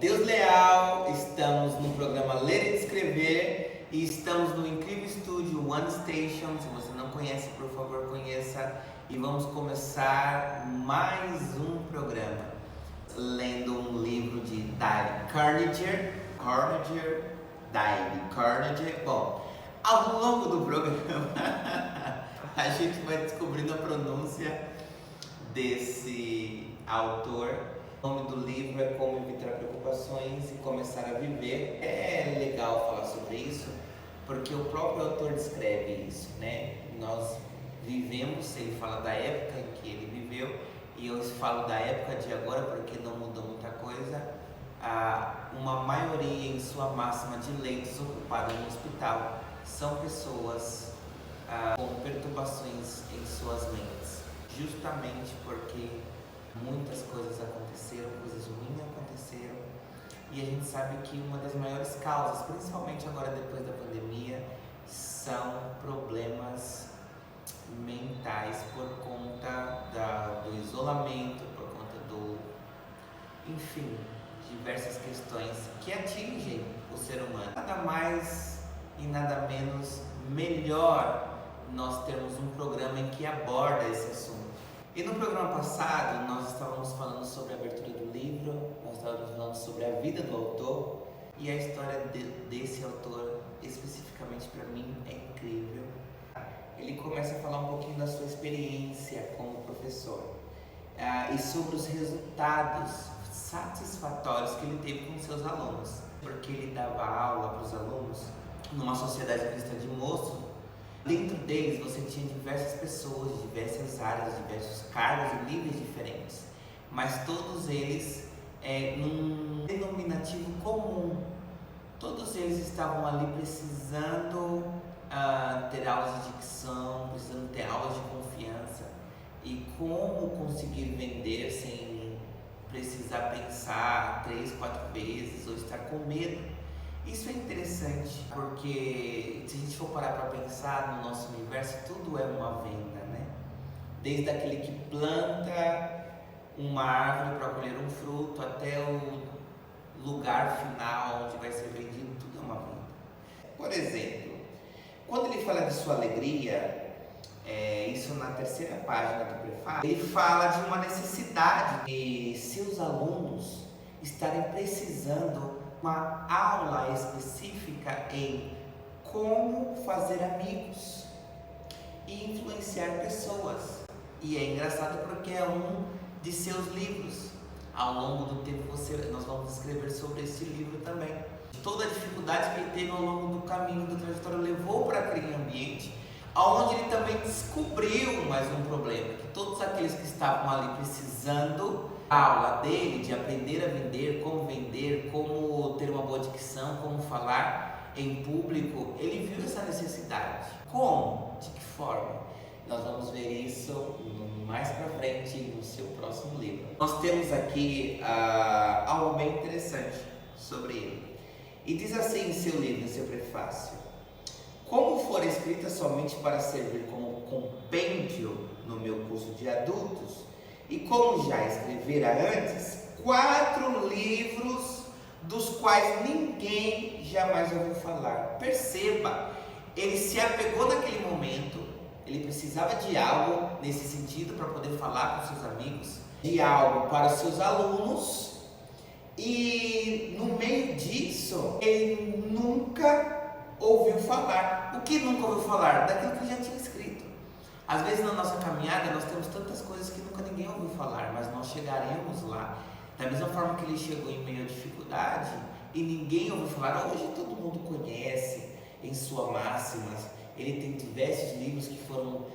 Deus Leal, estamos no programa Ler e Escrever e estamos no incrível estúdio One Station. Se você não conhece, por favor, conheça. E vamos começar mais um programa lendo um livro de Dale Carnegie. Bom, ao longo do programa a gente vai descobrindo a pronúncia desse autor. O nome do livro é Como Evitar Preocupações e Começar a Viver. É legal falar sobre isso porque o próprio autor descreve isso, né? Nós vivemos, ele fala da época em que ele viveu e eu falo da época de agora porque não mudou muita coisa. Uma maioria, em sua máxima, de leitos ocupados no hospital são pessoas com perturbações em suas mentes, justamente porque muitas coisas aconteceram, coisas ruins aconteceram, e a gente sabe que uma das maiores causas, principalmente agora depois da pandemia, são problemas mentais por conta do isolamento, por conta enfim, diversas questões que atingem o ser humano. Nada mais e nada menos melhor nós termos um programa em que aborda esse assunto. E no programa passado nós estávamos falando sobre a abertura do livro, nós estávamos falando sobre a vida do autor, e a história desse autor, especificamente para mim, é incrível. Ele começa a falar um pouquinho da sua experiência como professor e sobre os resultados satisfatórios que ele teve com seus alunos, porque ele dava aula para os alunos numa sociedade cristã de moço. Dentro deles você tinha diversas pessoas, de diversas áreas, diversos cargos e níveis diferentes, mas todos eles num denominativo comum. Todos eles estavam ali precisando ter aulas de dicção, precisando ter aulas de confiança e como conseguir vender sem precisar pensar 3, 4 vezes ou estar com medo. Isso é interessante, porque se a gente for parar para pensar no nosso universo, tudo é uma venda, né? Desde aquele que planta uma árvore para colher um fruto, até o lugar final onde vai ser vendido, tudo é uma venda. Por exemplo, quando ele fala de sua alegria, isso na terceira página do prefácio, ele fala de uma necessidade de seus alunos estarem precisando uma aula específica em como fazer amigos e influenciar pessoas. E é engraçado porque é um de seus livros. Ao longo do tempo nós vamos escrever sobre esse livro também. Toda a dificuldade que ele teve ao longo do caminho da trajetória levou para aquele ambiente, onde ele também descobriu mais um problema, que todos aqueles que estavam ali precisando a aula dele, de aprender a vender, como ter uma boa dicção, como falar em público, ele viu essa necessidade. Como? De que forma? Nós vamos ver isso mais pra frente no seu próximo livro. Nós temos aqui algo bem interessante sobre ele. E diz assim em seu livro, em seu prefácio: como for escrita somente para servir como compêndio no meu curso de adultos, e como já escrevera antes, 4 livros dos quais ninguém jamais ouviu falar. Perceba, ele se apegou naquele momento, ele precisava de algo nesse sentido para poder falar com seus amigos, de algo para os seus alunos, e no meio disso, ele nunca ouviu falar. O que nunca ouviu falar? Daquilo que ele já tinha escrito. Às vezes na nossa caminhada nós temos tantas coisas que nunca ninguém ouviu falar, mas nós chegaremos lá. Da mesma forma que ele chegou em meio à dificuldade e ninguém ouviu falar, hoje todo mundo conhece em sua máxima. Ele tem diversos livros que foram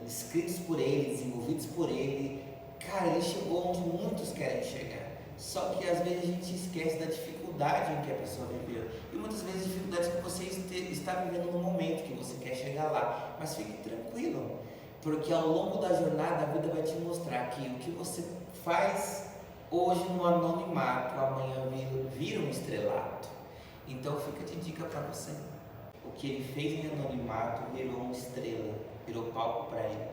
escritos por ele, desenvolvidos por ele. Cara, ele chegou onde muitos querem chegar. Só que às vezes a gente esquece da dificuldade em que a pessoa viveu. E muitas vezes dificuldades que você está vivendo no momento que você quer chegar lá. Mas fique tranquilo, porque ao longo da jornada a vida vai te mostrar que o que você faz hoje no anonimato, amanhã vira um estrelato. Então fica de dica para você. O que ele fez em anonimato virou uma estrela, virou palco para ele.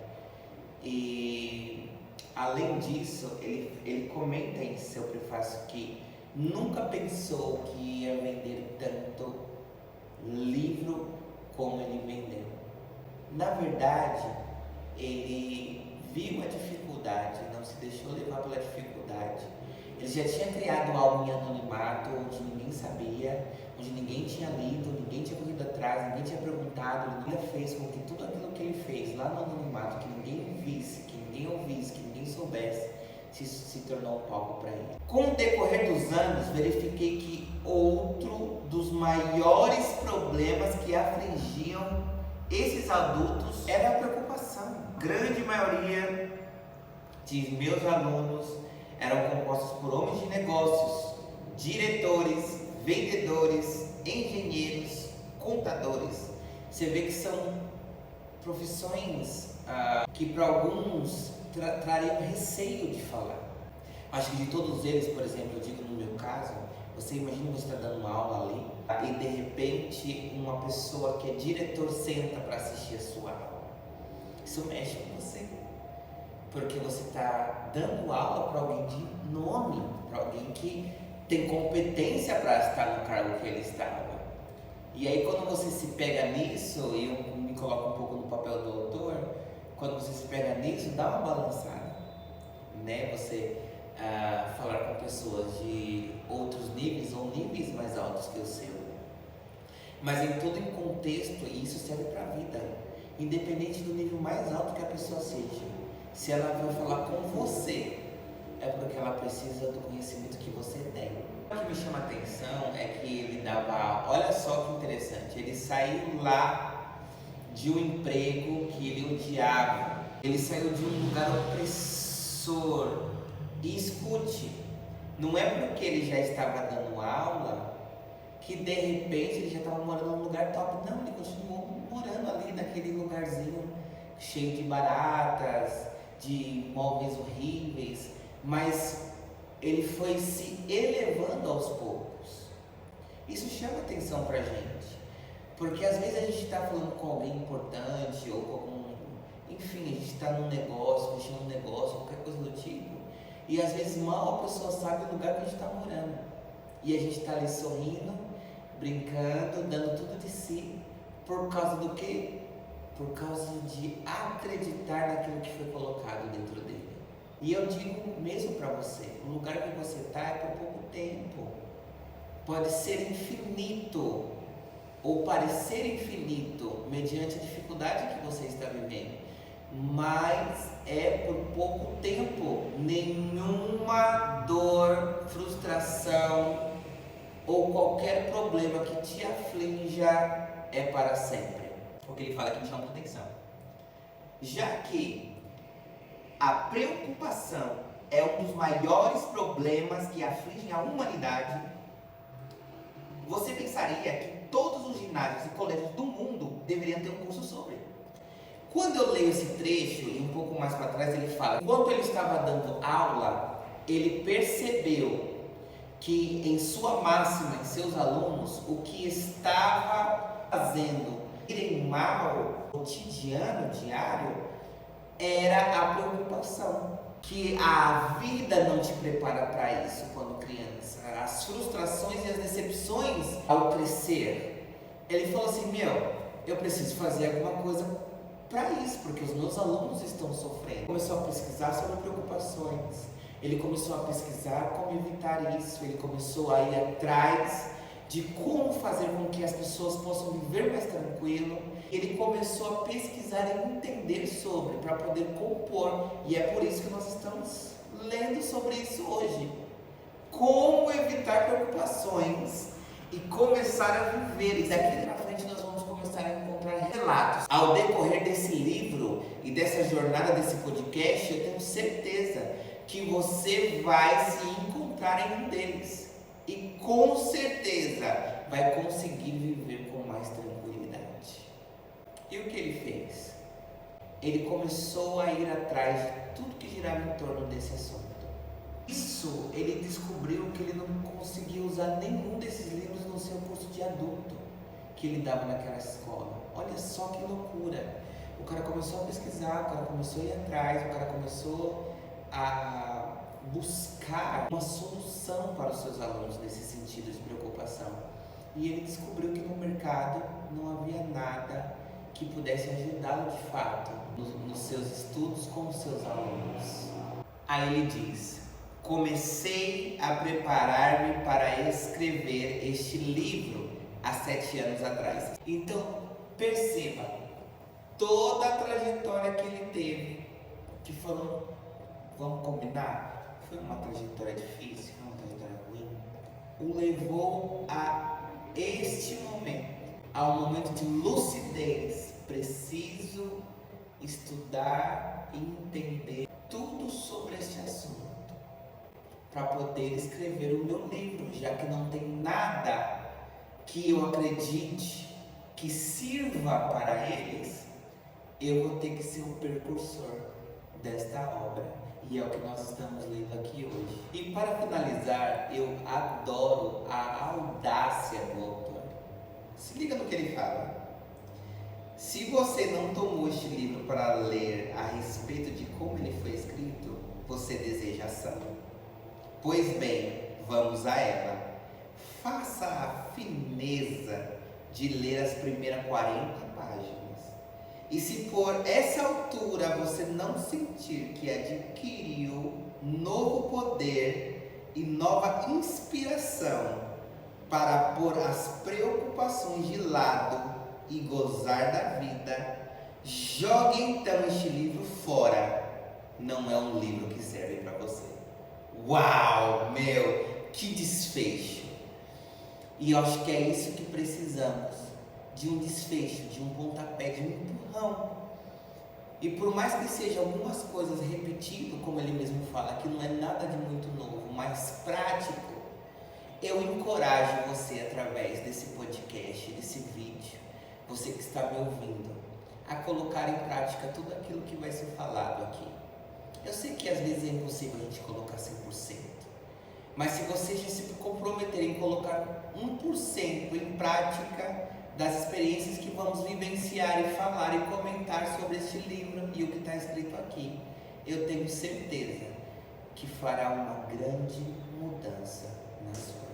E além disso, ele comenta em seu prefácio que nunca pensou que ia vender tanto livro como ele vendeu. Na verdade, ele viu a dificuldade, não se deixou levar pela dificuldade. Ele já tinha criado algo em anonimato, onde ninguém sabia, onde ninguém tinha lido, ninguém tinha corrido atrás, ninguém tinha perguntado. Ele fez com que tudo aquilo que ele fez lá no anonimato, que ninguém visse, que ninguém ouvisse, que ninguém soubesse, se tornou um palco para ele. Com o decorrer dos anos, verifiquei que outro dos maiores problemas que afligiam esses adultos era a preocupação. A grande maioria de meus alunos eram compostos por homens de negócios, diretores, vendedores, engenheiros, contadores. Você vê que são profissões que para alguns trariam receio de falar. Acho que de todos eles, por exemplo, eu digo no meu caso, você imagina você está dando uma aula ali e de repente uma pessoa que é diretor senta para assistir a sua aula. Isso mexe com você, porque você está dando aula para alguém de nome, para alguém que tem competência para estar no cargo que ele estava. E aí quando você se pega nisso, e eu me coloco um pouco no papel do autor, quando você se pega nisso, dá uma balançada, né? Você falar com pessoas de outros níveis ou níveis mais altos que o seu, mas em todo em contexto, e isso serve para a vida, independente do nível mais alto que a pessoa seja, se ela vai falar com você, é porque ela precisa do conhecimento que você tem. O que me chama a atenção é que ele dava, olha só que interessante, ele saiu lá de um emprego que ele odiava, ele saiu de um lugar opressor. E escute, não é porque ele já estava dando aula que de repente ele já estava morando num lugar top. Não, ele continuou morando ali naquele lugarzinho cheio de baratas, de móveis horríveis, mas ele foi se elevando aos poucos. Isso chama atenção pra gente, porque às vezes a gente está falando com alguém importante ou com algum, enfim, a gente está num negócio, fechando um negócio, qualquer coisa do tipo. E às vezes mal a pessoa sabe o lugar que a gente está morando. E a gente está ali sorrindo, brincando, dando tudo de si. Por causa do quê? Por causa de acreditar naquilo que foi colocado dentro dele. E eu digo mesmo para você, o lugar que você está é por pouco tempo. Pode ser infinito, ou parecer infinito, mediante a dificuldade que você está vivendo. Mas é por pouco tempo. Nenhuma dor, frustração ou qualquer problema que te aflinja é para sempre. O que ele fala aqui me chama muita atenção. Já que a preocupação é um dos maiores problemas que afligem a humanidade, você pensaria que todos os ginásios e colégios do mundo deveriam ter um curso sobre. Quando eu leio esse trecho, e um pouco mais para trás ele fala, enquanto ele estava dando aula, ele percebeu que em sua máxima, em seus alunos, o que estava fazendo irem mal no cotidiano diário era a preocupação, que a vida não te prepara para isso quando criança, as frustrações e as decepções ao crescer. Ele falou assim, eu preciso fazer alguma coisa para isso, porque os meus alunos estão sofrendo. Ele começou a pesquisar sobre preocupações, ele começou a pesquisar como evitar isso, ele começou a ir atrás de como fazer com que as pessoas possam viver mais tranquilo. Ele começou a pesquisar e entender sobre, para poder compor, e é por isso que nós estamos lendo sobre isso hoje. Como evitar preocupações e começar a viver. E daqui para frente nós vamos começar a encontrar relatos. Ao decorrer desse livro e dessa jornada desse podcast, eu tenho certeza que você vai se encontrar em um deles. E com certeza vai conseguir viver com mais tranquilidade. E o que ele fez? Ele começou a ir atrás de tudo que girava em torno desse assunto. Isso, ele descobriu que ele não conseguia usar nenhum desses livros no seu curso de adulto que ele dava naquela escola. Olha só que loucura. O cara começou a pesquisar, o cara começou a ir atrás, o cara começou a buscar uma solução para os seus alunos nesse sentido de preocupação. E ele descobriu que no mercado não havia nada que pudesse ajudá-lo de fato nos seus estudos com os seus alunos. Aí ele diz: comecei a preparar-me para escrever este livro há 7 anos atrás. Então, perceba toda a trajetória que ele teve, que foram, vamos combinar, foi uma trajetória difícil, foi uma trajetória ruim, o levou a este momento, ao momento de lucidez. Preciso estudar e entender tudo sobre este assunto para poder escrever o meu livro, já que não tem nada que eu acredite que sirva para eles. Eu vou ter que ser o precursor desta obra, e é o que nós estamos lendo aqui hoje. E para finalizar, eu adoro a audácia do autor. Se liga no que ele fala. Se você não tomou este livro para ler a respeito de como ele foi escrito, você deseja ação. Pois bem, vamos a ela. Faça a fineza de ler as primeiras 40 páginas. E se por essa altura você não sentir que adquiriu novo poder e nova inspiração para pôr as preocupações de lado e gozar da vida, jogue então este livro fora. Não é um livro que serve para você. Uau, meu, que desfecho! E eu acho que é isso que precisamos, de um desfecho, de um pontapé, de um empurrão. E por mais que sejam algumas coisas repetidas, como ele mesmo fala, que não é nada de muito novo, mas prático, eu encorajo você, através desse podcast, desse vídeo, você que está me ouvindo, a colocar em prática tudo aquilo que vai ser falado aqui. Eu sei que às vezes é impossível a gente colocar 100%, mas se você já se comprometer em colocar 1% em prática das experiências que vamos vivenciar e falar e comentar sobre este livro e o que está escrito aqui, eu tenho certeza que fará uma grande mudança na sua vida.